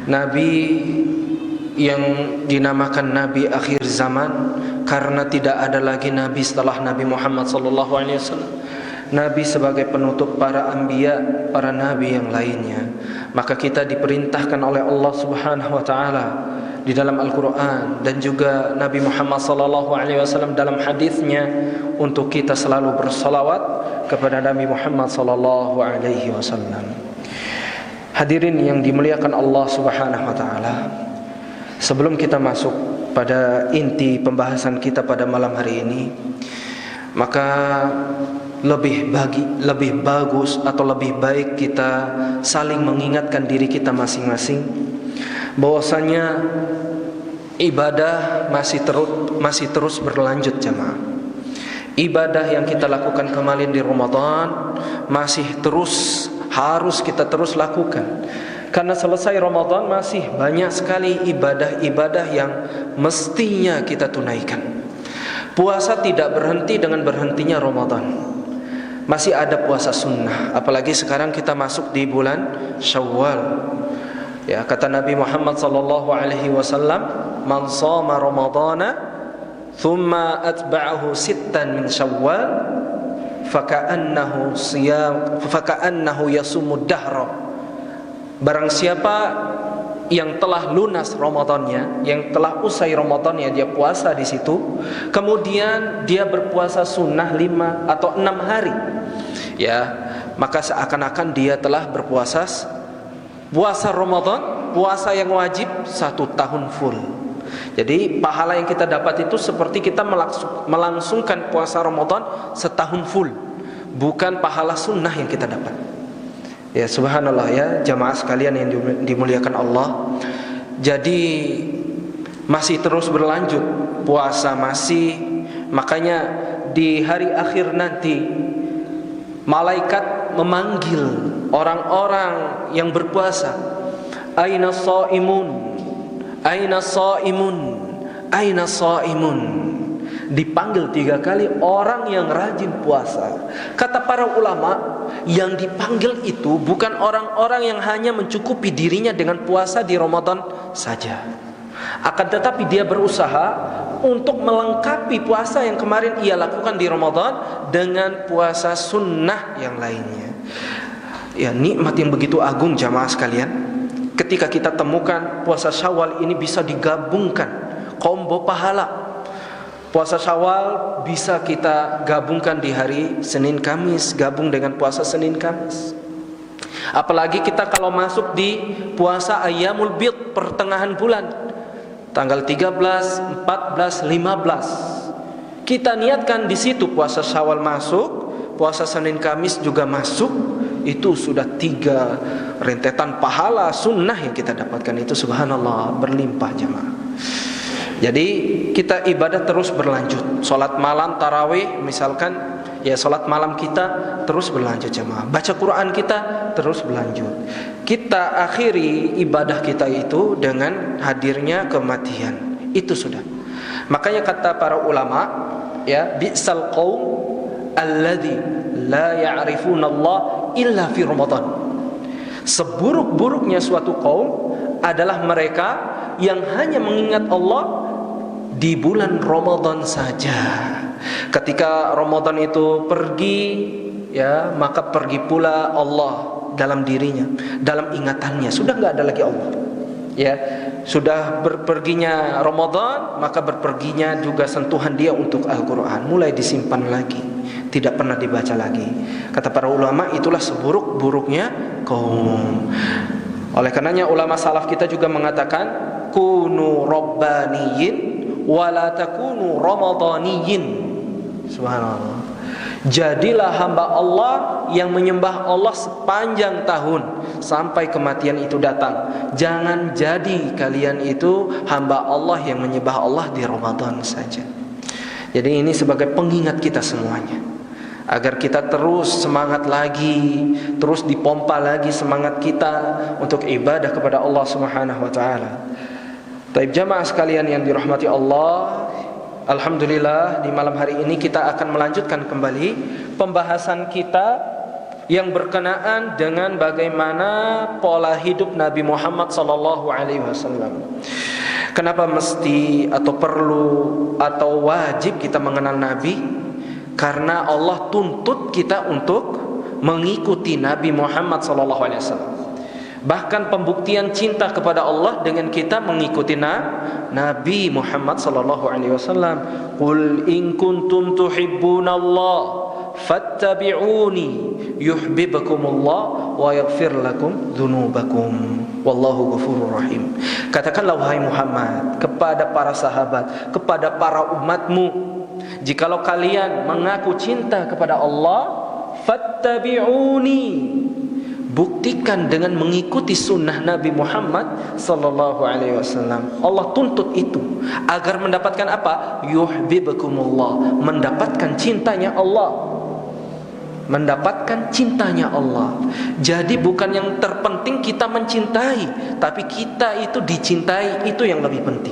Nabi yang dinamakan Nabi akhir zaman karena tidak ada lagi Nabi setelah Nabi Muhammad SAW. Nabi sebagai penutup para anbiya, para nabi yang lainnya. Maka kita diperintahkan oleh Allah Subhanahu wa taala di dalam Al-Qur'an dan juga Nabi Muhammad SAW dalam hadisnya untuk kita selalu bersalawat kepada Nabi Muhammad SAW. Hadirin yang dimuliakan Allah Subhanahu wa taala, sebelum kita masuk pada inti pembahasan kita pada malam hari ini, maka lebih bagus atau lebih baik kita saling mengingatkan diri kita masing-masing bahwasanya ibadah masih terus berlanjut jemaah. Ibadah yang kita lakukan kemarin di Ramadan masih harus kita terus lakukan. Karena selesai Ramadan masih banyak sekali ibadah-ibadah yang mestinya kita tunaikan. Puasa tidak berhenti dengan berhentinya Ramadan. Masih ada puasa sunnah, apalagi sekarang kita masuk di bulan Syawal. Ya, kata Nabi Muhammad SAW, "Man shama Ramadana, thumma atba'ahu sittan min Syawal, faka'annahu yasumud dahra." Barang siapa yang telah lunas Ramadannya, yang telah usai Ramadannya, dia puasa di situ, kemudian dia berpuasa sunnah 5 atau 6 hari, ya, maka seakan-akan dia telah berpuasa puasa Ramadan, puasa yang wajib 1 tahun full. Jadi pahala yang kita dapat itu seperti kita melangsungkan puasa Ramadan setahun full, bukan pahala sunnah yang kita dapat. Ya, subhanallah ya jamaah sekalian yang dimuliakan Allah. Jadi masih terus berlanjut puasa masih. Makanya di hari akhir nanti malaikat memanggil orang-orang yang berpuasa, "Aina shaimun? Aina shaimun? Aina shaimun?" Dipanggil 3 kali orang yang rajin puasa. Kata para ulama, yang dipanggil itu bukan orang-orang yang hanya mencukupi dirinya dengan puasa di Ramadan saja, akan tetapi dia berusaha untuk melengkapi puasa yang kemarin ia lakukan di Ramadan dengan puasa sunnah yang lainnya. Ya, nikmat yang begitu agung jamaah sekalian. Ketika kita temukan puasa Syawal ini bisa digabungkan combo pahala. Puasa Syawal bisa kita gabungkan di hari Senin Kamis, gabung dengan puasa Senin Kamis. Apalagi kita kalau masuk di puasa Ayyamul Bid, pertengahan bulan, tanggal 13, 14, 15. Kita niatkan di situ puasa Syawal masuk, puasa Senin Kamis juga masuk. Itu sudah 3 rentetan pahala sunnah yang kita dapatkan. Itu subhanallah berlimpah jemaah. Jadi kita ibadah terus berlanjut. Salat malam tarawih misalkan, ya salat malam kita terus berlanjut jemaah. Baca Quran kita terus berlanjut. Kita akhiri ibadah kita itu dengan hadirnya kematian. Itu sudah. Makanya kata para ulama, ya, bi'sal qaum alladzi la ya'rifuna Allah illa fi Ramadan. Seburuk-buruknya suatu kaum adalah mereka yang hanya mengingat Allah di bulan Ramadan saja. Ketika Ramadan itu pergi, ya, maka pergi pula Allah dalam dirinya, dalam ingatannya. Sudah enggak ada lagi Allah. Ya, sudah berperginya Ramadan, maka berperginya juga sentuhan dia untuk Al-Qur'an, mulai disimpan lagi, tidak pernah dibaca lagi. Kata para ulama, itulah seburuk-buruknya kaum. Oleh karenanya ulama salaf kita juga mengatakan, kunu rabbaniyin wala takunu ramadaniyin. Subhanallah. Jadilah hamba Allah yang menyembah Allah sepanjang tahun sampai kematian itu datang. Jangan jadi kalian itu hamba Allah yang menyembah Allah di Ramadan saja. Jadi ini sebagai pengingat kita semuanya, agar kita terus semangat lagi, terus dipompa lagi semangat kita untuk ibadah kepada Allah Subhanahu wa taala. Taib jamaah sekalian yang dirahmati Allah, alhamdulillah di malam hari ini kita akan melanjutkan kembali pembahasan kita yang berkenaan dengan bagaimana pola hidup Nabi Muhammad sallallahu alaihi wasallam. Kenapa mesti atau perlu atau wajib kita mengenal Nabi? Karena Allah tuntut kita untuk mengikuti Nabi Muhammad sallallahu alaihi wasallam. Bahkan pembuktian cinta kepada Allah dengan kita mengikuti Nabi Muhammad sallallahu alaihi wasallam. Qul in kuntum tuhibbunallah fattabi'uni yuhibbukumullah wa yaghfir lakum dzunubakum wallahu ghafurur rahim. Katakanlah wahai Muhammad kepada para sahabat, kepada para umatmu, jikalau kalian mengaku cinta kepada Allah, fattabi'uni, buktikan dengan mengikuti sunnah Nabi Muhammad sallallahu alaihi wasallam. Allah tuntut itu agar mendapatkan apa? Yuhibbukumullah, mendapatkan cintanya Allah. Mendapatkan cintanya Allah. Jadi bukan yang terpenting kita mencintai, tapi kita itu dicintai, itu yang lebih penting.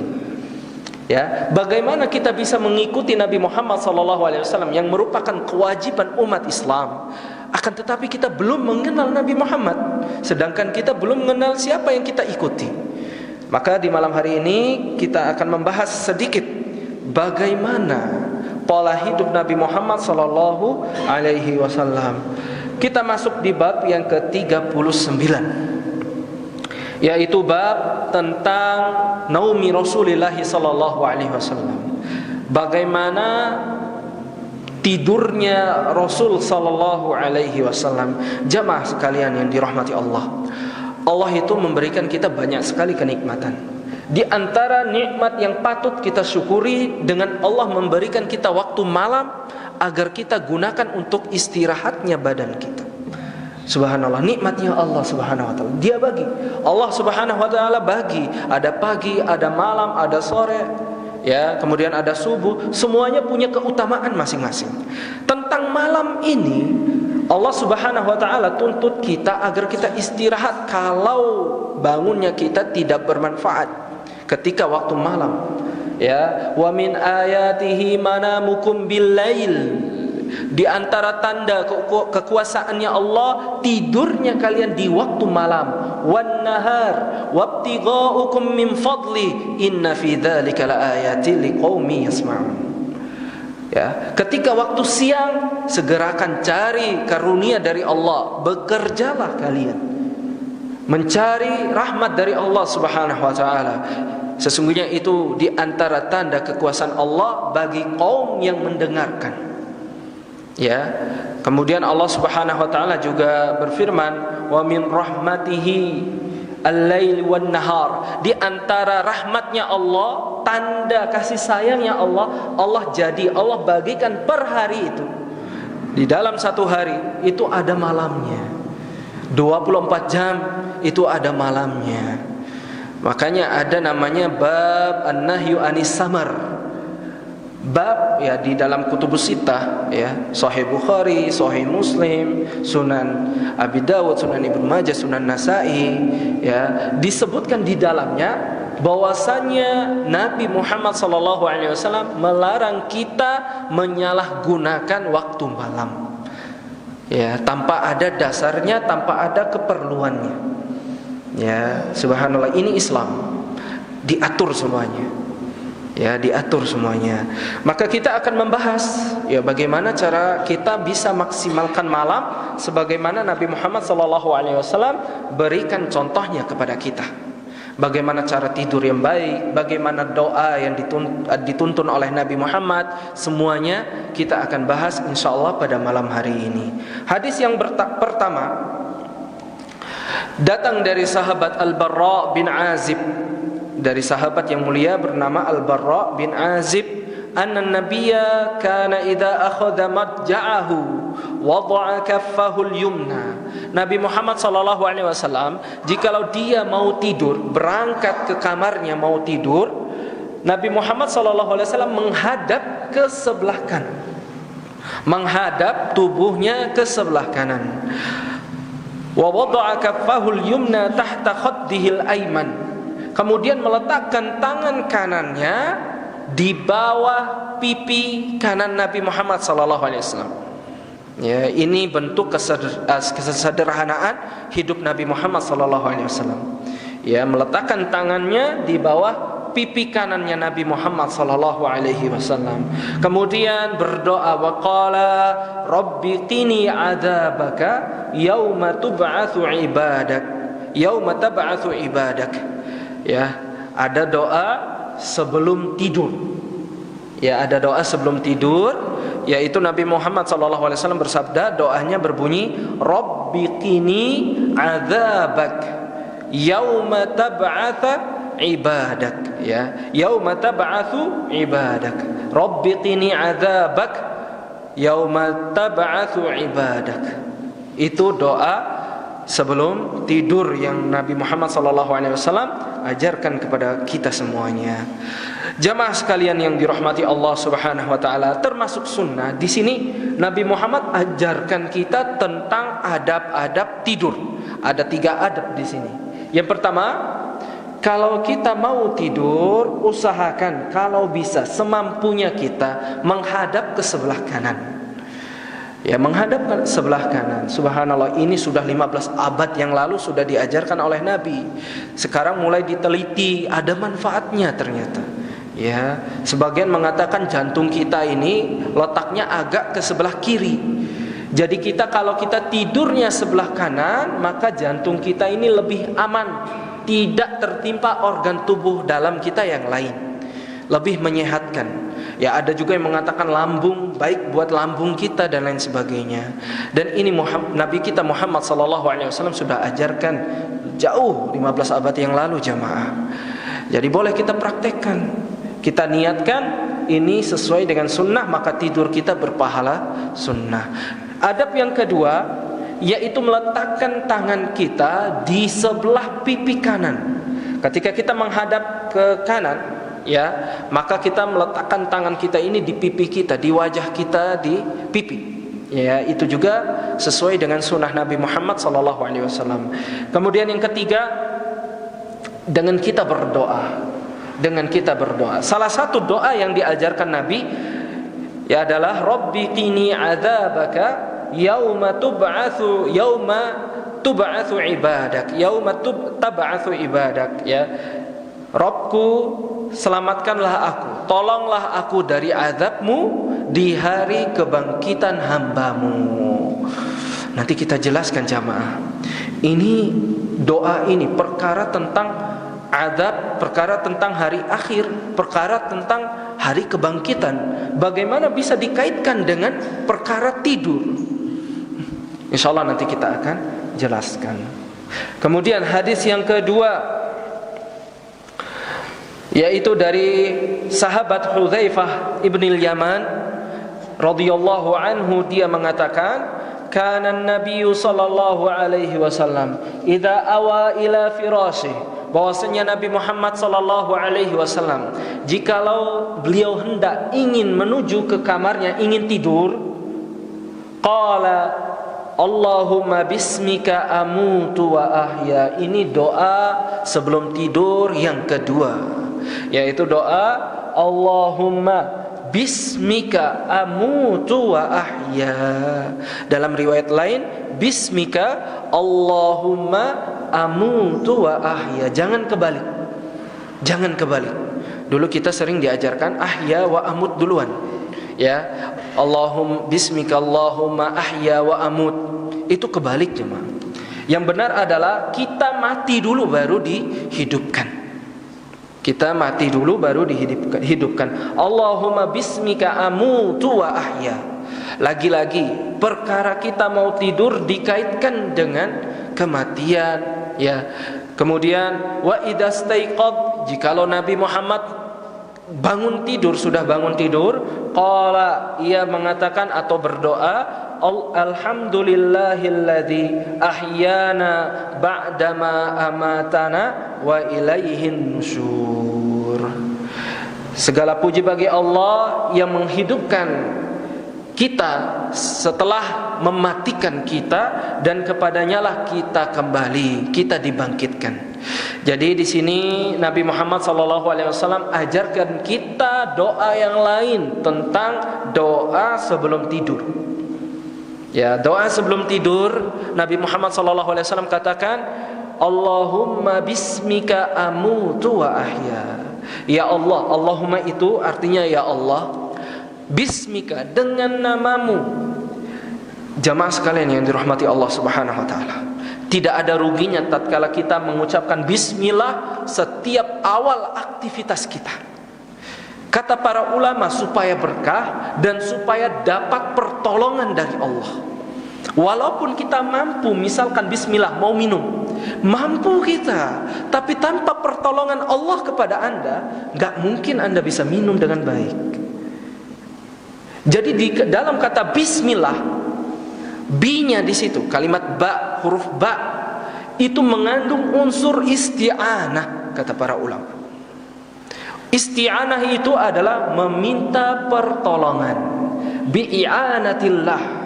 Ya, bagaimana kita bisa mengikuti Nabi Muhammad SAW yang merupakan kewajiban umat Islam? Akan tetapi kita belum mengenal Nabi Muhammad, sedangkan kita belum mengenal siapa yang kita ikuti. Maka di malam hari ini kita akan membahas sedikit bagaimana pola hidup Nabi Muhammad sallallahu alaihi wasallam. Kita masuk di bab yang ke-39, yaitu bab tentang naumi Rasulullah sallallahu alaihi wasallam. Bagaimana tidurnya Rasul sallallahu alaihi wasallam. Jamaah sekalian yang dirahmati Allah. Allah itu memberikan kita banyak sekali kenikmatan. Di antara nikmat yang patut kita syukuri dengan Allah memberikan kita waktu malam agar kita gunakan untuk istirahatnya badan kita. Subhanallah, nikmatnya Allah subhanahu wa ta'ala. Dia bagi, Allah subhanahu wa ta'ala bagi. Ada pagi, ada malam, ada sore, ya, kemudian ada subuh. Semuanya punya keutamaan masing-masing. Tentang malam ini Allah subhanahu wa ta'ala tuntut kita agar kita istirahat kalau bangunnya kita tidak bermanfaat ketika waktu malam. Ya, wa min ayatihi manamukum bil-lail. Di antara tanda kekuasaannya Allah tidurnya kalian di waktu malam. Wan nahar wabtigha'ukum min fadli inna fi dzalika laayatin liqaumin yasma'un. Ya, ketika waktu siang segerakan cari karunia dari Allah, bekerjalah kalian mencari rahmat dari Allah subhanahu wa ta'ala. Sesungguhnya itu di antara tanda kekuasaan Allah bagi kaum yang mendengarkan. Ya. Kemudian Allah Subhanahu wa taala juga berfirman, "Wa min rahmatihi al-lail wan nahar." Di antara rahmatnya Allah, tanda kasih sayangnya Allah, Allah bagikan per hari itu. Di dalam satu hari itu ada malamnya. 24 jam itu ada malamnya. Makanya ada namanya bab an-nahyu anis samar. Bab ya di dalam kutubus sittah ya, Sahih Bukhari, Sahih Muslim, Sunan Abi Dawud, Sunan Ibnu Majah, Sunan Nasa'i ya, disebutkan di dalamnya bahwasanya Nabi Muhammad SAW melarang kita menyalahgunakan waktu malam. Ya, tanpa ada dasarnya, tanpa ada keperluannya. Ya, subhanallah, ini Islam. Diatur semuanya. Ya, diatur semuanya. Maka kita akan membahas ya bagaimana cara kita bisa maksimalkan malam sebagaimana Nabi Muhammad SAW berikan contohnya kepada kita. Bagaimana cara tidur yang baik, bagaimana doa yang dituntun oleh Nabi Muhammad, semuanya kita akan bahas insyaallah pada malam hari ini. Hadis yang pertama datang dari sahabat Al-Barra bin Azib, dari sahabat yang mulia bernama Al-Barra bin Azib, anna nabiyya kana idza akhadha madja'ahu wada'a kaffahu al-yumna. Nabi Muhammad sallallahu alaihi wasallam jikalau dia mau tidur, berangkat ke kamarnya mau tidur, Nabi Muhammad sallallahu alaihi wasallam menghadap ke sebelah kanan. Menghadap tubuhnya ke sebelah kanan. Wa wada'a kaffahu al-yumna tahta khaddihil ayman. Kemudian meletakkan tangan kanannya di bawah pipi kanan Nabi Muhammad sallallahu alaihi wasallam. Ya, ini bentuk kesederhanaan hidup Nabi Muhammad SAW. Ya, meletakkan tangannya di bawah pipi kanannya Nabi Muhammad SAW. Kemudian berdoa, waqala rabbi qini adzabaka yauma tub'atsu ibadak, yauma tab'atsu ibadak. Ya, ada doa sebelum tidur. Ya, ada doa sebelum tidur, yaitu Nabi Muhammad SAW bersabda, doanya berbunyi, rabbi qini adzabak yauma tab'atsu ibadak. Ya, yauma tab'atsu ibadak, rabbi qini adzabak yauma tab'atsu ibadak. Itu doa sebelum tidur yang Nabi Muhammad SAW ajarkan kepada kita semuanya. Jamaah sekalian yang dirahmati Allah Subhanahu wa taala, termasuk sunnah di sini Nabi Muhammad ajarkan kita tentang adab-adab tidur. Ada 3 adab di sini. Yang pertama, kalau kita mau tidur, usahakan kalau bisa semampunya kita menghadap ke sebelah kanan. Ya, menghadap ke sebelah kanan. Subhanallah, ini sudah 15 abad yang lalu sudah diajarkan oleh Nabi. Sekarang mulai diteliti, ada manfaatnya ternyata. Ya, sebagian mengatakan jantung kita ini letaknya agak ke sebelah kiri. Jadi kalau kita tidurnya sebelah kanan, maka jantung kita ini lebih aman, tidak tertimpa organ tubuh dalam kita yang lain, lebih menyehatkan. Ya, ada juga yang mengatakan lambung, baik buat lambung kita dan lain sebagainya. Dan ini Nabi kita Muhammad SAW sudah ajarkan jauh 15 abad yang lalu, jamaah. Jadi boleh kita praktekkan. Kita niatkan ini sesuai dengan sunnah, maka tidur kita berpahala sunnah. Adab yang kedua, yaitu meletakkan tangan kita di sebelah pipi kanan. Ketika kita menghadap ke kanan, ya, maka kita meletakkan tangan kita ini di pipi kita, di wajah kita, di pipi. Ya, itu juga sesuai dengan sunnah Nabi Muhammad SAW. Kemudian yang ketiga, dengan kita berdoa. Dengan kita berdoa. Salah satu doa yang diajarkan Nabi ya adalah rabbi qini adzabaka yauma tub'atsu ibadak, yauma tab'atsu ibadak. Ya, Rabbku, selamatkanlah aku, tolonglah aku dari azabmu di hari kebangkitan hambamu. Nanti kita jelaskan, jamaah. Ini doa ini perkara tentang azab, perkara tentang hari akhir, perkara tentang hari kebangkitan. Bagaimana bisa dikaitkan dengan perkara tidur? InsyaAllah nanti kita akan jelaskan. Kemudian hadis yang kedua, yaitu dari sahabat Hudzaifah ibn al-Yaman radhiyallahu anhu, dia mengatakan, kana an-nabiy sallallahu alaihi wasallam idza awa ila firashihi, bahwasanya Nabi Muhammad sallallahu alaihi wasallam jikalau beliau hendak ingin menuju ke kamarnya, ingin tidur, qala Allahumma bismika amutu wa ahya. Ini doa sebelum tidur yang kedua, yaitu doa Allahumma bismika amutu wa ahya. Dalam riwayat lain, bismika Allahumma amutu wa ahya. Jangan kebalik. Jangan kebalik. Dulu kita sering diajarkan ahya wa amut duluan. Ya, Allahumma bismika Allahumma ahya wa amut. Itu kebalik, jemaah. Yang benar adalah kita mati dulu baru dihidupkan. Kita mati dulu baru dihidupkan. Allahumma bismika amutu wa ahya. Lagi-lagi perkara kita mau tidur dikaitkan dengan kematian, ya. Kemudian wa idastaiqad, jikalau Nabi Muhammad bangun tidur, sudah bangun tidur, qala, ia mengatakan atau berdoa, alhamdulillahilladzi ahyana ba'dama amatana wa ilaihin nusyur. Segala puji bagi Allah yang menghidupkan kita setelah mematikan kita, dan kepadanya lah kita kembali, kita dibangkitkan. Jadi di sini Nabi Muhammad SAW ajarkan kita doa yang lain tentang doa sebelum tidur. Ya, doa sebelum tidur Nabi Muhammad SAW katakan, Allahumma bismika amutu wa ahya. Ya Allah, Allahumma itu artinya ya Allah, bismika dengan namamu. Jamaah sekalian yang dirahmati Allah Subhanahu wa taala, tidak ada ruginya tatkala kita mengucapkan bismillah setiap awal aktivitas kita. Kata para ulama, supaya berkah dan supaya dapat pertolongan dari Allah. Walaupun kita mampu, misalkan bismillah mau minum, mampu kita, tapi tanpa pertolongan Allah kepada Anda, gak mungkin Anda bisa minum dengan baik. Jadi di dalam kata bismillah, B-nya di situ, kalimat ba, huruf ba, itu mengandung unsur isti'anah, kata para ulama. Isti'anah itu adalah meminta pertolongan, bi'i'anatillah.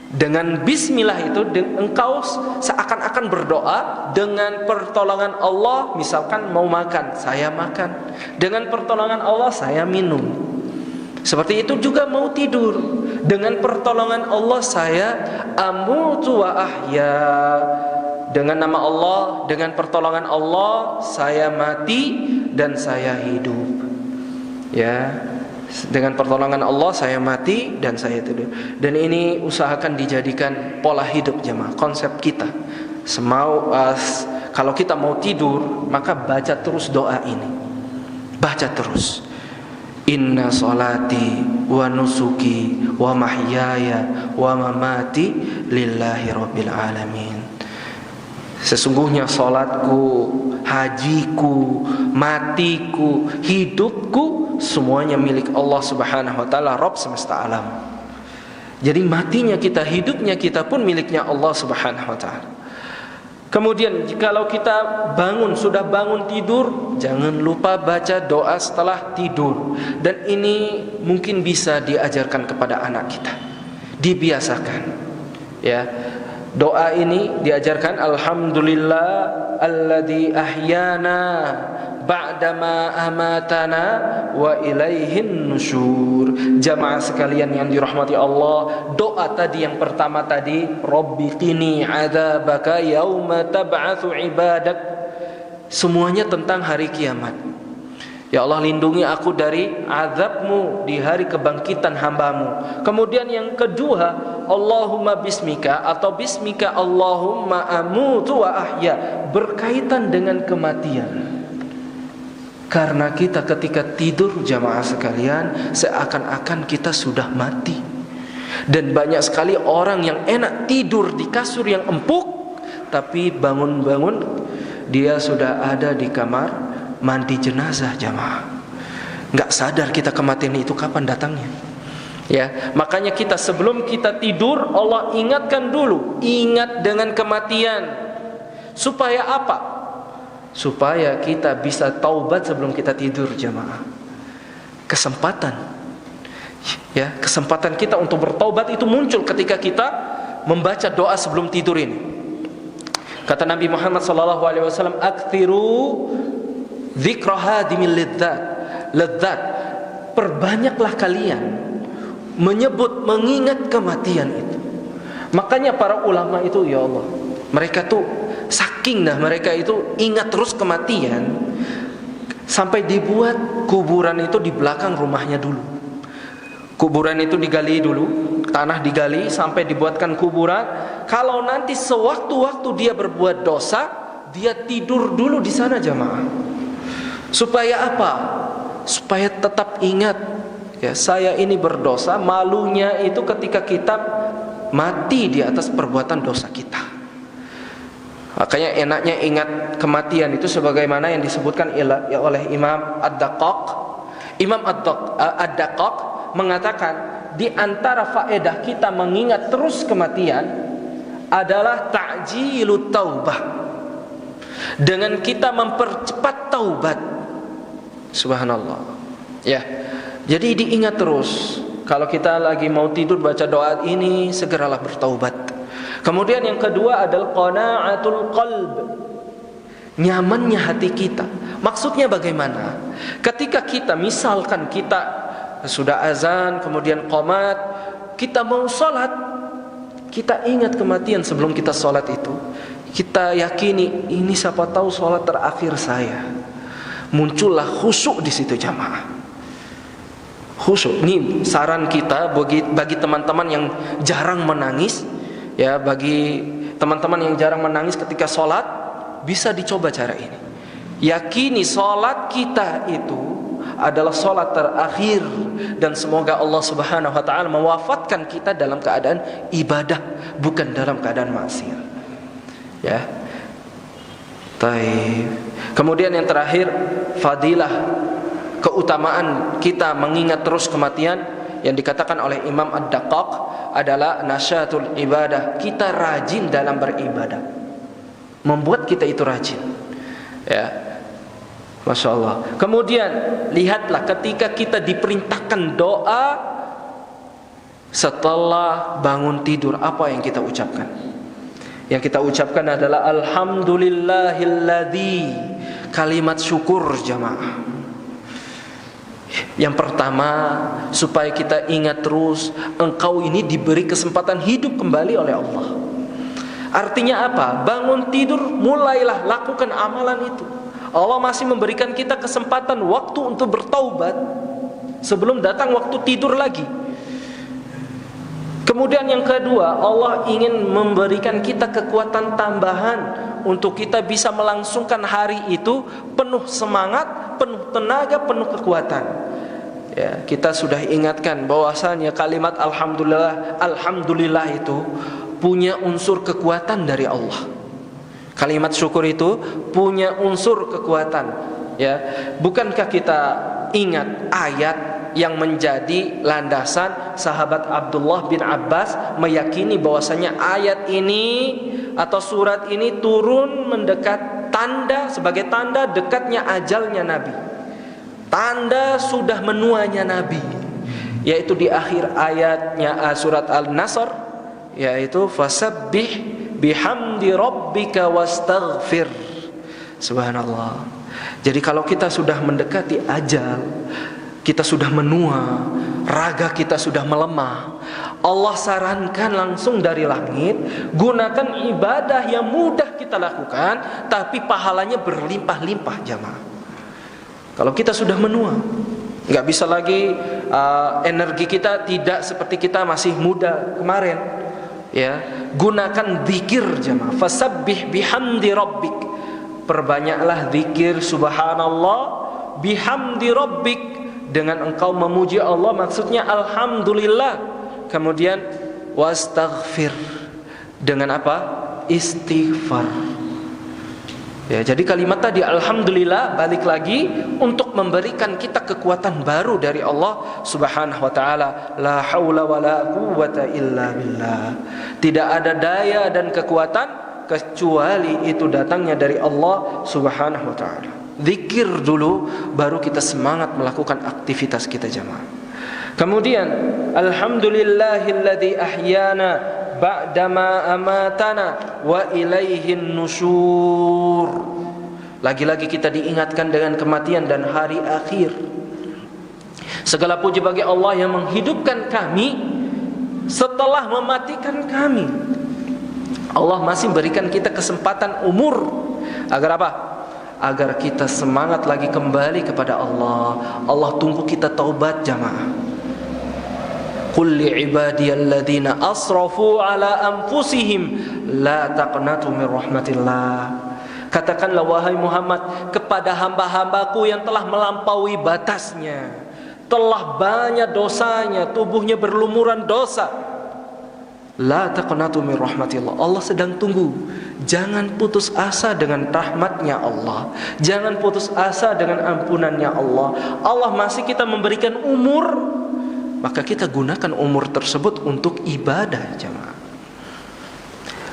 Dengan bismillah itu engkau seakan-akan berdoa dengan pertolongan Allah. Misalkan mau makan, saya makan. Dengan pertolongan Allah saya minum. Seperti itu juga mau tidur, dengan pertolongan Allah saya amutu wa ahya. Dengan nama Allah, dengan pertolongan Allah saya mati dan saya hidup. Ya, dengan pertolongan Allah saya mati dan saya tidur. Dan ini usahakan dijadikan pola hidup jemaah, konsep kita. Kalau kita mau tidur, maka baca terus doa ini. Baca terus. Inna salati wa nusuki wa mahyaya wa mamati lillahi rabbil alamin. Sesungguhnya salatku, hajiku, matiku, hidupku, semuanya milik Allah Subhanahu wa taala, Rabb semesta alam. Jadi matinya kita, hidupnya kita pun miliknya Allah Subhanahu wa taala. Kemudian jikalau kita sudah bangun tidur, jangan lupa baca doa setelah tidur. Dan ini mungkin bisa diajarkan kepada anak kita, dibiasakan. Ya, doa ini diajarkan, alhamdulillah alladzi ahyana ba'dama amatana wa ilaihin nusyur. Jamaah sekalian yang dirahmati Allah, doa tadi yang pertama tadi, Rabbi qini adzabaka yauma tab'atsu ibadak, semuanya tentang hari kiamat. Ya Allah, lindungi aku dari azabmu di hari kebangkitan hambamu. Kemudian yang kedua, Allahumma bismika atau bismika Allahumma amutu wa ahya, berkaitan dengan kematian. Karena kita ketika tidur jamaah sekalian, seakan-akan kita sudah mati. Dan banyak sekali orang yang enak tidur di kasur yang empuk, tapi bangun-bangun dia sudah ada di kamar mandi jenazah jamaah. Nggak sadar kita kematian itu kapan datangnya. Ya, makanya kita sebelum kita tidur, Allah ingatkan dulu, ingat dengan kematian. Supaya apa? Supaya kita bisa taubat sebelum kita tidur jamaah. Kesempatan, ya, kesempatan kita untuk bertaubat itu muncul ketika kita membaca doa sebelum tidur ini. Kata Nabi Muhammad SAW, aktsiru dzikra hadimil ladzat, perbanyaklah kalian menyebut, mengingat kematian itu. Makanya para ulama itu, ya Allah, mereka tuh saking mereka itu ingat terus kematian, sampai dibuat kuburan itu di belakang rumahnya dulu. Kuburan itu digali dulu, tanah digali sampai dibuatkan kuburan. Kalau nanti sewaktu-waktu dia berbuat dosa, dia tidur dulu di sana jamaah. Supaya apa? Supaya tetap ingat, ya, saya ini berdosa. Malunya itu ketika kita mati di atas perbuatan dosa kita. Makanya enaknya ingat kematian itu sebagaimana yang disebutkan oleh Imam Ad-Daqqaq. Imam Ad-Daqqaq mengatakan, di antara faedah kita mengingat terus kematian adalah ta'jilut taubah. Dengan kita mempercepat taubat. Subhanallah. Ya. Jadi diingat terus. Kalau kita lagi mau tidur baca doa ini, segeralah bertaubat. Kemudian yang kedua adalah qana'atul qalb, nyamannya hati kita. Maksudnya bagaimana? Ketika kita, misalkan kita sudah azan, kemudian qomat, kita mau sholat, kita ingat kematian sebelum kita sholat itu. Kita yakini ini siapa tahu sholat terakhir saya. Muncullah khusyuk di situ jamaah. Khusyuk. Ini saran kita bagi teman-teman yang jarang menangis, ya, bagi teman-teman yang jarang menangis ketika sholat, bisa dicoba cara ini. Yakini sholat kita itu adalah sholat terakhir, dan semoga Allah Subhanahu wa ta'ala mewafatkan kita dalam keadaan ibadah, bukan dalam keadaan maksiat. Ya. Taib. Kemudian yang terakhir, fadilah, keutamaan kita mengingat terus kematian yang dikatakan oleh Imam Ad-Daqqaq adalah nasyatul ibadah. Kita rajin dalam beribadah, membuat kita itu rajin. Ya. Masya Allah. Kemudian lihatlah ketika kita diperintahkan doa setelah bangun tidur, apa yang kita ucapkan? Yang kita ucapkan adalah alhamdulillahilladzi, kalimat syukur jamaah. Yang pertama, supaya kita ingat terus engkau ini diberi kesempatan hidup kembali oleh Allah. Artinya apa? Bangun tidur, mulailah lakukan amalan itu. Allah masih memberikan kita kesempatan waktu untuk bertaubat sebelum datang waktu tidur lagi. Kemudian yang kedua, Allah ingin memberikan kita kekuatan tambahan untuk kita bisa melangsungkan hari itu penuh semangat, penuh tenaga, penuh kekuatan. Ya, kita sudah ingatkan bahwasanya kalimat alhamdulillah itu punya unsur kekuatan dari Allah. Kalimat syukur itu punya unsur kekuatan. Ya, bukankah kita ingat ayat yang menjadi landasan sahabat Abdullah bin Abbas meyakini bahwasanya ayat ini atau surat ini turun mendekat sebagai tanda dekatnya ajalnya Nabi, tanda sudah menuanya Nabi, yaitu di akhir ayatnya surat Al-Nasr, yaitu fasabbih bihamdi rabbika wastaghfir. Subhanallah. Jadi kalau kita sudah mendekati ajal, kita sudah menua, raga kita sudah melemah, Allah sarankan langsung dari langit, gunakan ibadah yang mudah kita lakukan tapi pahalanya berlimpah-limpah jamaah. Kalau kita sudah menua, nggak bisa lagi, energi kita tidak seperti kita masih muda kemarin. Ya, gunakan zikir jemaah. Fasabbih bihamdi rabbik. Perbanyaklah zikir subhanallah bihamdi rabbik, dengan engkau memuji Allah, maksudnya alhamdulillah. Kemudian wastaghfir, dengan apa? Istighfar. Ya, jadi kalimat tadi alhamdulillah balik lagi untuk memberikan kita kekuatan baru dari Allah Subhanahu wa taala. La haula wala quwwata illa billah. Tidak ada daya dan kekuatan kecuali itu datangnya dari Allah Subhanahu wa taala. Zikir dulu baru kita semangat melakukan aktivitas kita jamaah. Kemudian alhamdulillahilladzi ahyana ba'dama amatana wa ilaihin nusyur. Lagi-lagi kita diingatkan dengan kematian dan hari akhir. Segala puji bagi Allah yang menghidupkan kami setelah mematikan kami. Allah masih berikan kita kesempatan umur agar apa? Agar kita semangat lagi kembali kepada Allah. Allah tunggu kita taubat jamaah. Qul li'ibadiyalladzina asrafu ala anfusihim la taqnatu min rahmatillah. Katakanlah wahai Muhammad kepada hamba-hambaku yang telah melampaui batasnya, telah banyak dosanya, tubuhnya berlumuran dosa. La taqnatu min rahmatillah. Allah sedang tunggu. Jangan putus asa dengan rahmatnya Allah. Jangan putus asa dengan ampunannya Allah. Allah masih kita memberikan umur, maka kita gunakan umur tersebut untuk ibadah jemaah.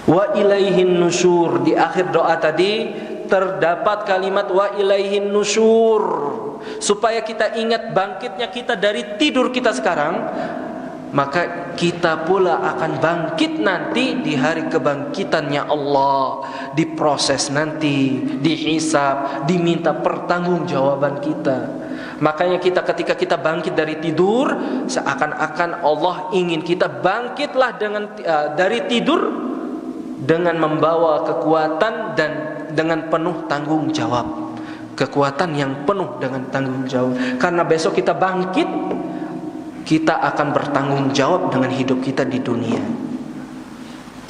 Wa ilaihin nusyur. Di akhir doa tadi terdapat kalimat wa ilaihin nusyur, supaya kita ingat bangkitnya kita dari tidur kita sekarang, maka kita pula akan bangkit nanti di hari kebangkitannya Allah, diproses nanti, dihisab, diminta pertanggungjawaban kita. Makanya ketika kita bangkit dari tidur, seakan-akan Allah ingin kita bangkitlah dari tidur dengan membawa kekuatan dan dengan penuh tanggung jawab. Kekuatan yang penuh dengan tanggung jawab. Karena besok kita bangkit, kita akan bertanggung jawab dengan hidup kita di dunia.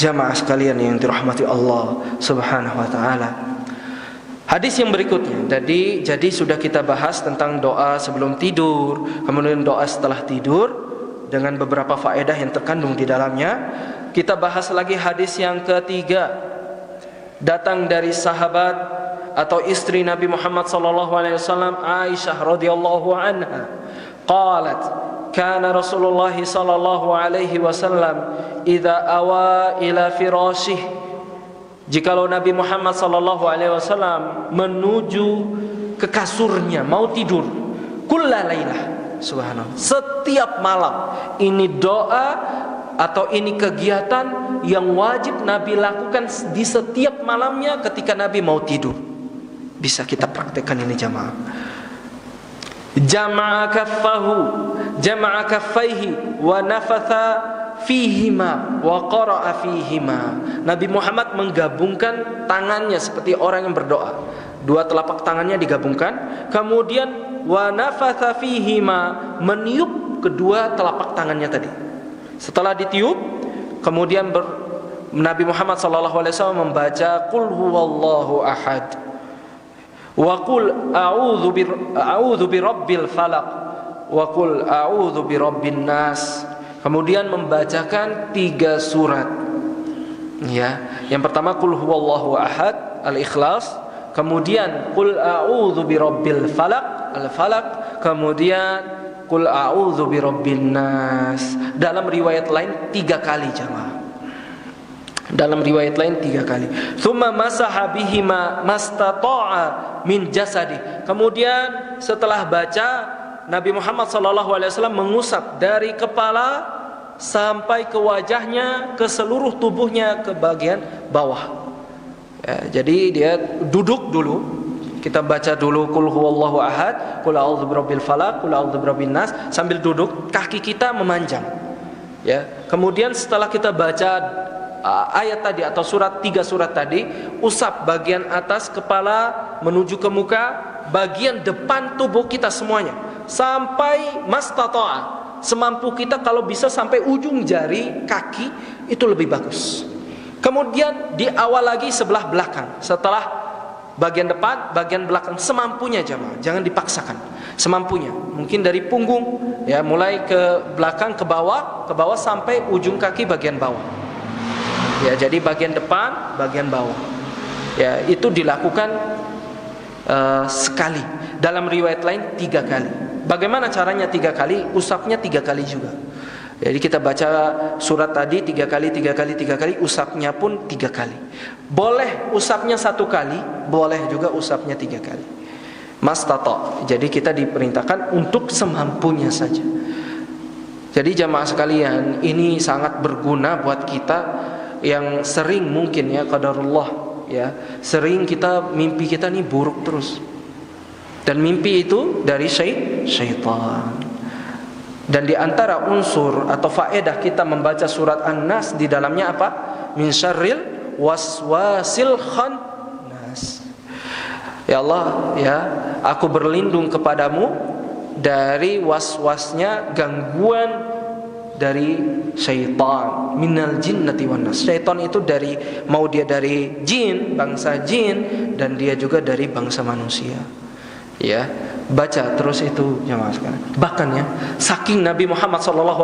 Jamaah sekalian yang dirahmati Allah Subhanahu wa taala. Hadis yang berikutnya, jadi sudah kita bahas tentang doa sebelum tidur, kemudian doa setelah tidur dengan beberapa faedah yang terkandung di dalamnya. Kita bahas lagi hadis yang ketiga, datang dari sahabat atau istri Nabi Muhammad sallallahu alaihi wasallam, Aisyah radhiyallahu anha. Qalat, kana Rasulullah sallallahu alaihi wasallam idza awa ila firasyih. Jikalau Nabi Muhammad sallallahu alaihi wasallam menuju ke kasurnya mau tidur, kullalailah, subhanallah, setiap malam. Ini doa atau ini kegiatan yang wajib Nabi lakukan di setiap malamnya ketika Nabi mau tidur. Bisa kita praktekkan ini jamaah. Jama'a kaffahu, jama'a kaffaihi wa nafatha fihima wa qara'a fihima. Nabi Muhammad menggabungkan tangannya seperti orang yang berdoa. Dua telapak tangannya digabungkan, kemudian wa nafatha fihima, meniup kedua telapak tangannya tadi. Setelah ditiup, kemudian Nabi Muhammad SAW membaca Qul huwallahu ahad wa qul a'udzu birabbil falaq wa qul a'udzu birabbin nas. Kemudian membacakan 3 surat. Ya, yang pertama Qul huwallahu ahad, Al-Ikhlas, kemudian Qul a'udzu birabbil falaq, Al-Falaq, kemudian Qul a'udzu birabbin nas. Dalam riwayat lain 3 kali jemaah. Dalam riwayat lain 3 kali. Tsumma masaha bihima mastata'a min jasadi. Kemudian setelah baca, Nabi Muhammad SAW mengusap dari kepala sampai ke wajahnya, ke seluruh tubuhnya, ke bagian bawah. Ya, jadi dia duduk dulu. Kita baca dulu Qul huwallahu ahad, Qul a'udzu birabbil falaq, Qul a'udzu birabbin nas, sambil duduk, kaki kita memanjang. Ya, kemudian setelah kita baca ayat tadi atau 3 surat tadi, usap bagian atas kepala menuju ke muka, bagian depan tubuh kita semuanya sampai mastata'a, semampu kita, kalau bisa sampai ujung jari kaki itu lebih bagus. Kemudian di awal lagi sebelah belakang, setelah bagian depan, bagian belakang, semampunya jemaah, jangan dipaksakan, semampunya. Mungkin dari punggung ya, mulai ke belakang ke bawah sampai ujung kaki bagian bawah. Ya, jadi bagian depan, bagian bawah. Ya, itu dilakukan sekali. Dalam riwayat lain 3 kali. Bagaimana caranya 3 kali? Usapnya 3 kali juga. Jadi kita baca surat tadi 3 kali, 3 kali, 3 kali, usapnya pun 3 kali. Boleh usapnya 1 kali, boleh juga usapnya 3 kali. Mastata. Jadi kita diperintahkan untuk semampunya saja. Jadi jamaah sekalian, ini sangat berguna buat kita yang sering mungkin ya qadarullah ya, sering mimpi kita nih buruk terus. Dan mimpi itu dari syaitan. Dan di antara unsur atau faedah kita membaca surat An-Nas di dalamnya apa? Min syarril waswasil khannas. Ya Allah, ya, aku berlindung kepadamu dari waswasnya, gangguan dari syaitan, minal jinnati wan nas. Syaitan itu mau dia dari jin, bangsa jin, dan dia juga dari bangsa manusia. Ya, baca terus itu jemaah sekalian. Bahkan ya, saking Nabi Muhammad SAW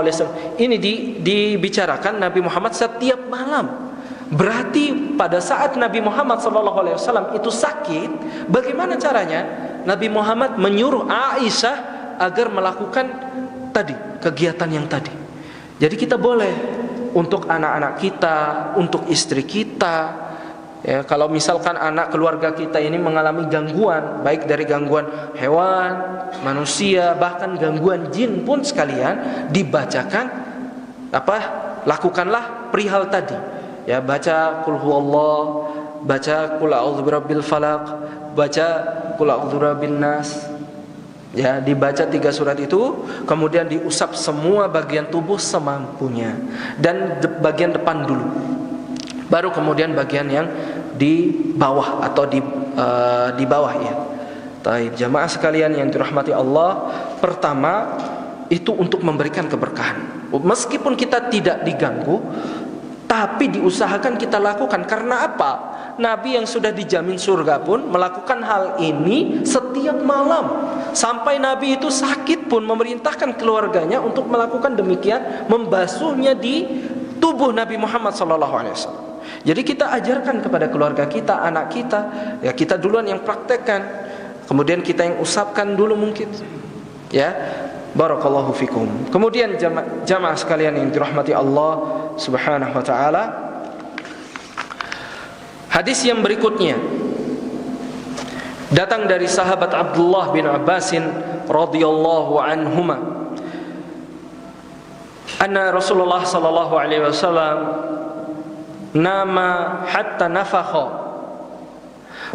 ini dibicarakan Nabi Muhammad setiap malam. Berarti pada saat Nabi Muhammad SAW itu sakit, bagaimana caranya? Nabi Muhammad menyuruh Aisyah agar melakukan tadi, kegiatan yang tadi. Jadi kita boleh untuk anak-anak kita, untuk istri kita, ya, kalau misalkan anak keluarga kita ini mengalami gangguan, baik dari gangguan hewan, manusia, bahkan gangguan jin pun sekalian, dibacakan lakukanlah perihal tadi. Ya, baca Qul huwallah, baca Qul a'udzu birabbil falaq, baca Qul a'udzu birabbin nas. Ya, dibaca 3 surat itu, kemudian diusap semua bagian tubuh semampunya, dan bagian depan dulu, baru kemudian bagian yang di bawah atau di bawah ya. Taib, jamaah sekalian yang dirahmati Allah, pertama itu untuk memberikan keberkahan. Meskipun kita tidak diganggu, tapi diusahakan kita lakukan. Karena apa? Nabi yang sudah dijamin surga pun melakukan hal ini setiap malam. Sampai Nabi itu sakit pun memerintahkan keluarganya untuk melakukan demikian, membasuhnya di tubuh Nabi Muhammad SAW. Jadi kita ajarkan kepada keluarga kita, anak kita, ya kita duluan yang praktekkan, kemudian kita yang usapkan dulu mungkin. Ya, barakallahu fikum. Kemudian jamaah sekalian yang dirahmati Allah Subhanahu wa taala, hadis yang berikutnya datang dari sahabat Abdullah bin Abbasin radhiyallahu anhuma, anna Rasulullah sallallahu alaihi wasallam nama hatta nafakha,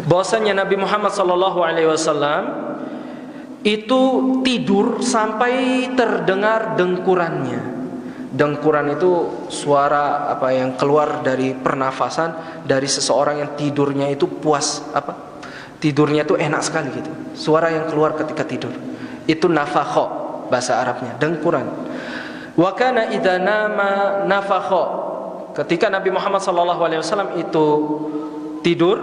bahwasanya Nabi Muhammad sallallahu alaihi wasallam itu tidur sampai terdengar dengkurannya. Dengkuran itu suara apa yang keluar dari pernafasan dari seseorang yang tidurnya itu puas, apa? Tidurnya itu enak sekali gitu. Suara yang keluar ketika tidur. Itu nafakha bahasa Arabnya, dengkuran. Wa kana idza nama nafakha. Ketika Nabi Muhammad SAW itu tidur,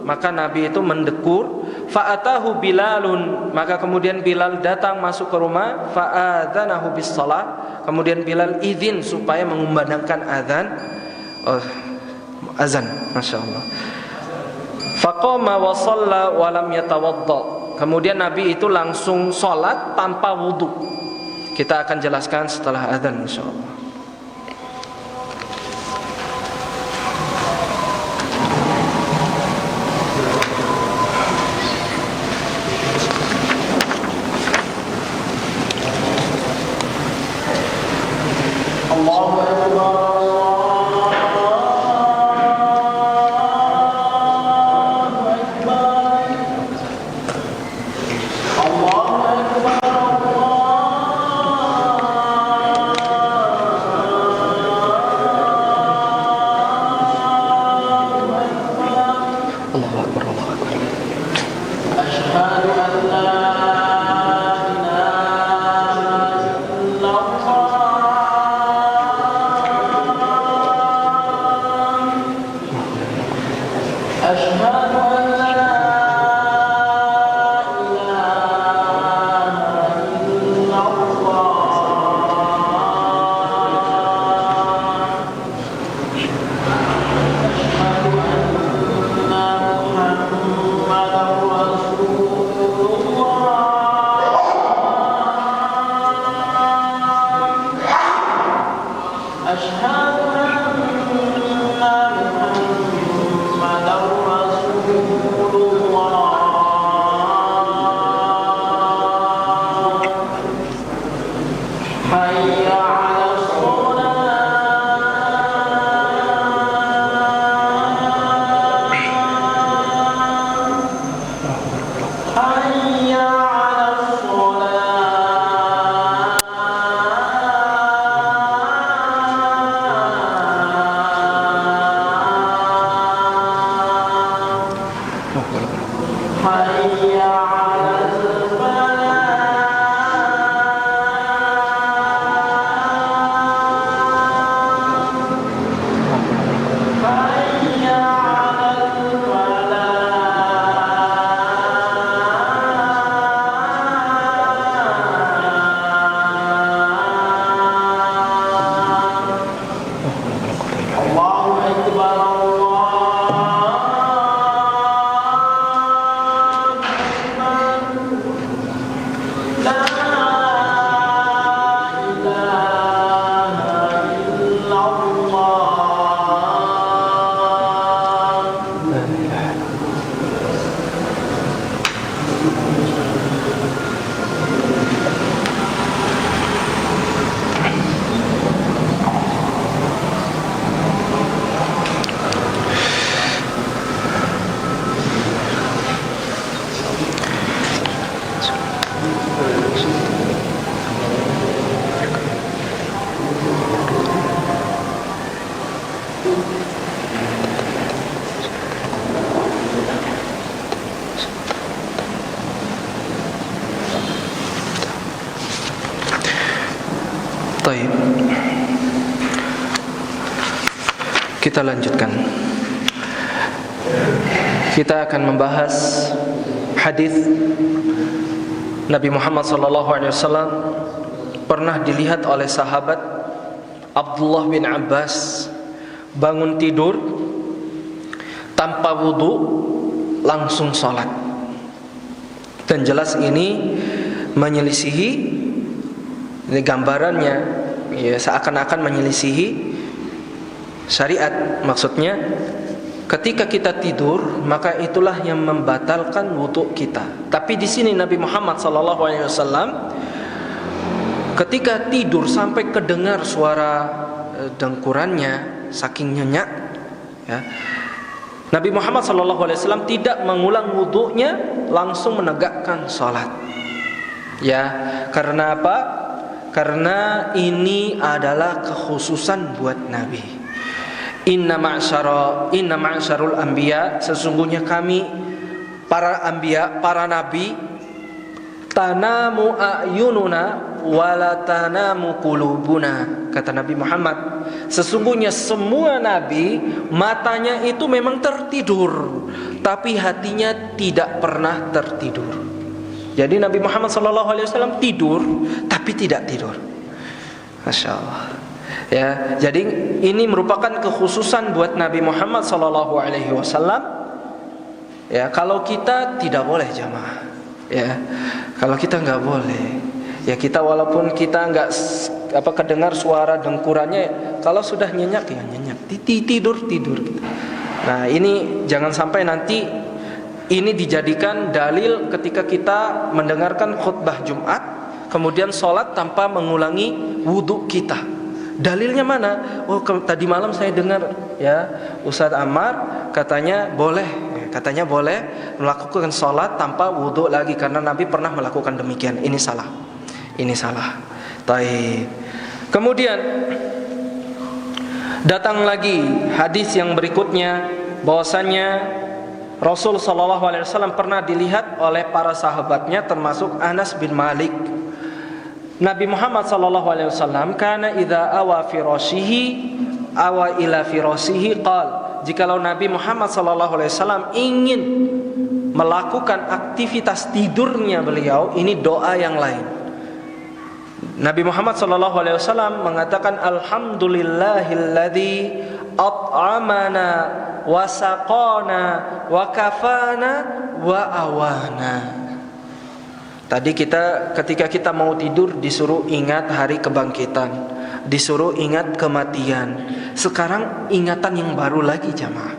maka Nabi itu mendekur. Fa'atahu Bilalun, maka kemudian Bilal datang masuk ke rumah. Fa'adzanahu bis shalah, kemudian Bilal izin supaya mengumandangkan azan. Azan, masya Allah. Faqama wa shalla wa lam yatawadda, kemudian Nabi itu langsung sholat tanpa wudu. Kita akan jelaskan setelah azan insyaallah. Taib. Kita lanjutkan. Kita akan membahas hadis Nabi Muhammad SAW pernah dilihat oleh sahabat Abdullah bin Abbas bangun tidur tanpa wudu langsung sholat. Dan jelas ini menyelisihi, ini gambarannya ya, seakan-akan menyelisihi syariat. Maksudnya ketika kita tidur maka itulah yang membatalkan wudu kita. Tapi di sini Nabi Muhammad SAW ketika tidur sampai kedengar suara dengkurannya saking nyenyak ya, Nabi Muhammad SAW tidak mengulang wudunya, langsung menegakkan sholat. Ya, karena apa? Karena ini adalah kekhususan buat Nabi. Inna ma'syarul anbiya, sesungguhnya kami para anbiya, para nabi, tanamu a'yununa wala tanamu qulubuna. Kata Nabi Muhammad, sesungguhnya semua nabi matanya itu memang tertidur, tapi hatinya tidak pernah tertidur. Jadi Nabi Muhammad SAW tidur tapi tidak tidur. Masya Allah. Ya, jadi ini merupakan kekhususan buat Nabi Muhammad SAW. Ya, kalau kita tidak boleh jamaah. Ya, kalau kita nggak boleh. Ya kita walaupun kita nggak kedengar suara dengkurannya, kalau sudah nyenyak ya nyenyak, tidur. Nah ini jangan sampai nanti ini dijadikan dalil ketika kita mendengarkan khutbah Jumat, kemudian sholat tanpa mengulangi wudhu kita. Dalilnya mana? Oh tadi malam saya dengar ya Ustadz Ammar katanya boleh melakukan sholat tanpa wudhu lagi karena Nabi pernah melakukan demikian. Ini salah. Taib. Kemudian datang lagi hadis yang berikutnya bahwasannya Rasul SAW pernah dilihat oleh para sahabatnya termasuk Anas bin Malik. Nabi Muhammad SAW kana idza awa firashihi awa ila firashihi qal. Jikalau Nabi Muhammad SAW ingin melakukan aktivitas tidurnya beliau, ini doa yang lain. Nabi Muhammad SAW mengatakan alhamdulillahilladzi at'amana wa saqana wa kafana wa awana. Tadi ketika kita mau tidur disuruh ingat hari kebangkitan, disuruh ingat kematian. Sekarang ingatan yang baru lagi jamaah.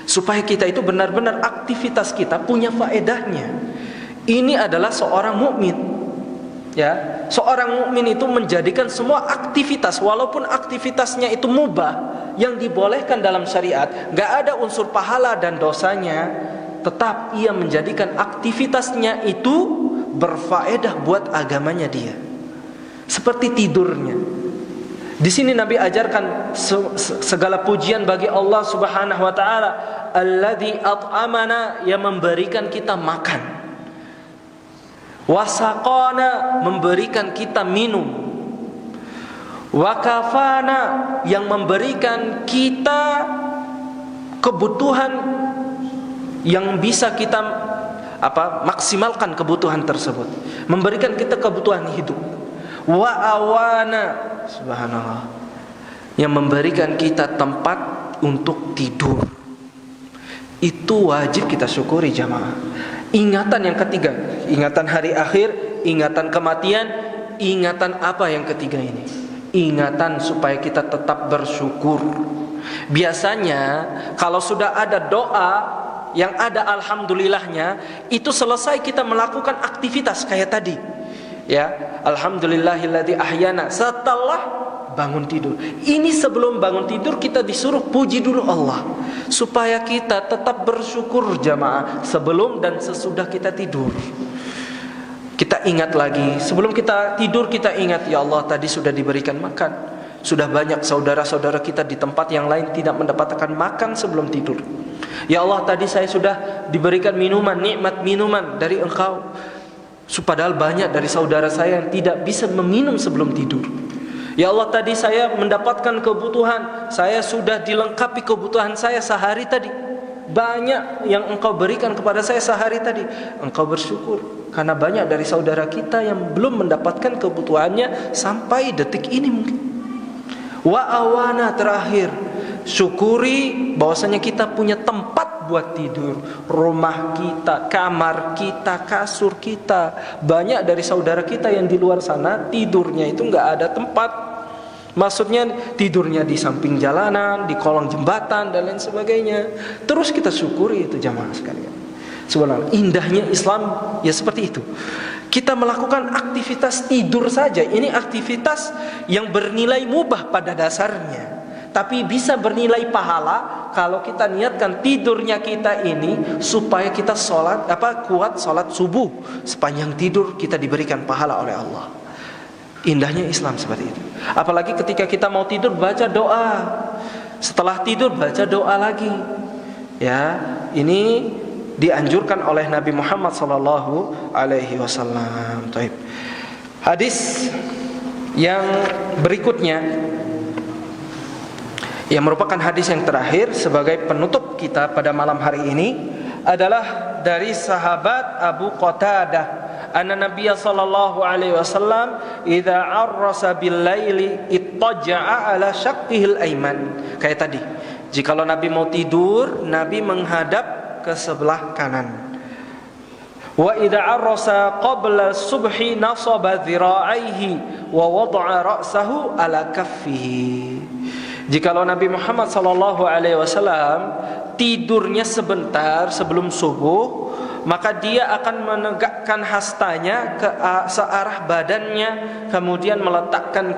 Supaya kita itu benar-benar aktivitas kita punya faedahnya. Ini adalah seorang mukmin. Ya, seorang mukmin itu menjadikan semua aktivitas, walaupun aktivitasnya itu mubah, yang dibolehkan dalam syariat, gak ada unsur pahala dan dosanya, tetap ia menjadikan aktivitasnya itu berfaedah buat agamanya dia. Seperti tidurnya. Di sini Nabi ajarkan segala pujian bagi Allah Subhanahu wa taala, alladzi at'amana, yang memberikan kita makan. Wasaqana, memberikan kita minum. Wakafana, yang memberikan kita kebutuhan yang bisa kita maksimalkan kebutuhan tersebut, memberikan kita kebutuhan hidup. Wa awana, subhanallah, yang memberikan kita tempat untuk tidur. Itu wajib kita syukuri jamaah. Ingatan yang ketiga, ingatan hari akhir, ingatan kematian, ingatan apa yang ketiga ini? Ingatan supaya kita tetap bersyukur. Biasanya kalau sudah ada doa yang ada alhamdulillahnya, itu selesai kita melakukan aktivitas kayak tadi. Ya, alhamdulillahilladzi ahyana, setelah bangun tidur. Ini sebelum bangun tidur kita disuruh puji dulu Allah, supaya kita tetap bersyukur jamaah sebelum dan sesudah kita tidur. Kita ingat lagi, sebelum kita tidur kita ingat, ya Allah tadi sudah diberikan makan. Sudah banyak saudara-saudara kita di tempat yang lain tidak mendapatkan makan sebelum tidur. Ya Allah tadi saya sudah diberikan minuman, nikmat minuman dari Engkau. Padahal banyak dari saudara saya yang tidak bisa meminum sebelum tidur. Ya Allah, tadi saya mendapatkan kebutuhan, saya sudah dilengkapi kebutuhan saya sehari tadi. Banyak yang Engkau berikan kepada saya sehari tadi. Engkau bersyukur karena banyak dari saudara kita yang belum mendapatkan kebutuhannya sampai detik ini mungkin. Wa awana, terakhir, syukuri bahwasanya kita punya tempat buat tidur. Rumah kita, kamar kita, kasur kita. Banyak dari saudara kita yang di luar sana tidurnya itu nggak ada tempat. Maksudnya tidurnya di samping jalanan, di kolong jembatan dan lain sebagainya. Terus kita syukuri itu jamaah sekalian. Subhanallah, indahnya Islam ya seperti itu. Kita melakukan aktivitas tidur saja, ini aktivitas yang bernilai mubah pada dasarnya, tapi bisa bernilai pahala kalau kita niatkan tidurnya kita ini supaya kita kuat sholat subuh. Sepanjang tidur kita diberikan pahala oleh Allah. Indahnya Islam seperti itu. Apalagi ketika kita mau tidur baca doa, setelah tidur baca doa lagi. Ya, ini dianjurkan oleh Nabi Muhammad sallallahu alaihi wasallam. Taib. Hadis yang berikutnya yang merupakan hadis yang terakhir sebagai penutup kita pada malam hari ini adalah dari sahabat Abu Qatadah, anna Nabiya sallallahu alaihi wasallam idza arrasa bil laili ittaja'a ala syaqqihil aiman. Kayak tadi, jikalau Nabi mau tidur, Nabi menghadap ke sebelah kanan. Wa idza arrasa qabla subhi nasaba dhira'aihi wa wada'a ra'sahu ala kaffihi. Jikalau Nabi Muhammad sallallahu alaihi wasallam tidurnya sebentar sebelum subuh, maka dia akan menegakkan hastanya ke searah badannya, kemudian meletakkan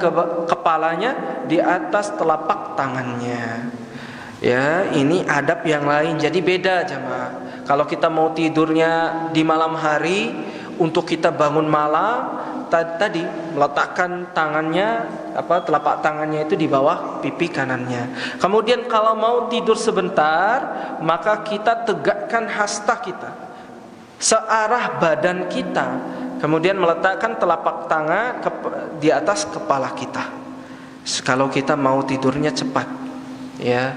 kepalanya di atas telapak tangannya. Ya, ini adab yang lain. Jadi beda jemaah. Kalau kita mau tidurnya di malam hari, untuk kita bangun malam, tadi meletakkan tangannya, telapak tangannya itu di bawah pipi kanannya. Kemudian kalau mau tidur sebentar, maka kita tegakkan hasta kita searah badan kita, kemudian meletakkan telapak tangan di atas kepala kita. Kalau kita mau tidurnya cepat, ya.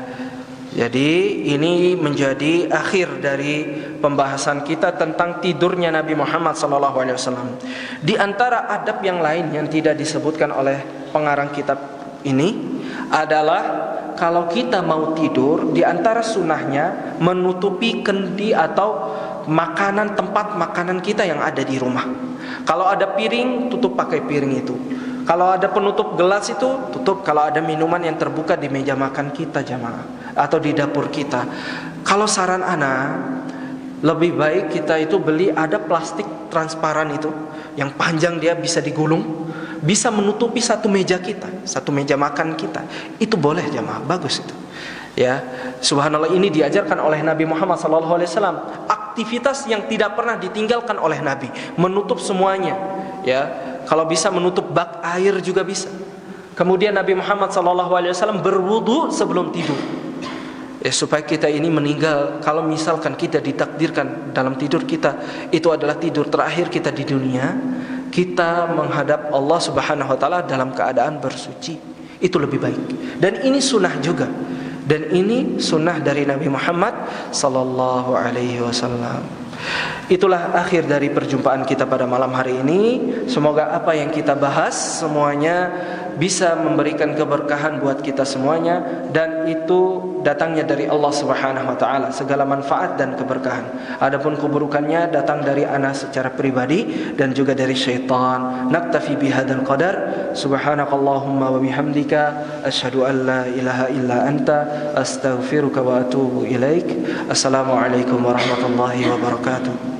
Jadi ini menjadi akhir dari pembahasan kita tentang tidurnya Nabi Muhammad SAW. Di antara adab yang lain yang tidak disebutkan oleh pengarang kitab ini adalah kalau kita mau tidur, di antara sunnahnya menutupi kendi atau makanan, tempat makanan kita yang ada di rumah. Kalau ada piring, tutup pakai piring itu. Kalau ada penutup gelas itu tutup. Kalau ada minuman yang terbuka di meja makan kita jamaah, atau di dapur kita. Kalau saran ana, lebih baik kita itu beli ada plastik transparan itu, yang panjang dia bisa digulung, bisa menutupi satu meja kita, satu meja makan kita. Itu boleh jamaah, bagus itu. Ya, subhanallah, ini diajarkan oleh Nabi Muhammad SAW. Aktivitas yang tidak pernah ditinggalkan oleh Nabi, menutup semuanya. Ya, kalau bisa menutup bak air juga bisa. Kemudian Nabi Muhammad SAW berwudu sebelum tidur. Ya, supaya kita ini meninggal, kalau misalkan kita ditakdirkan dalam tidur kita itu adalah tidur terakhir kita di dunia, kita menghadap Allah Subhanahu wa taala dalam keadaan bersuci. Itu lebih baik. Dan ini sunnah juga. Dan ini sunnah dari Nabi Muhammad sallallahu alaihi wasallam. Itulah akhir dari perjumpaan kita pada malam hari ini. Semoga apa yang kita bahas semuanya bisa memberikan keberkahan buat kita semuanya, dan itu datangnya dari Allah Subhanahu wa taala, segala manfaat dan keberkahan. Adapun keburukannya datang dari ana secara pribadi dan juga dari syaitan. Naktafi bihadzal qadar. Subhanakallahumma wa bihamdika asyhadu an la ilaha illa anta astaghfiruka wa atubu ilaik. Assalamualaikum warahmatullahi wabarakatuh.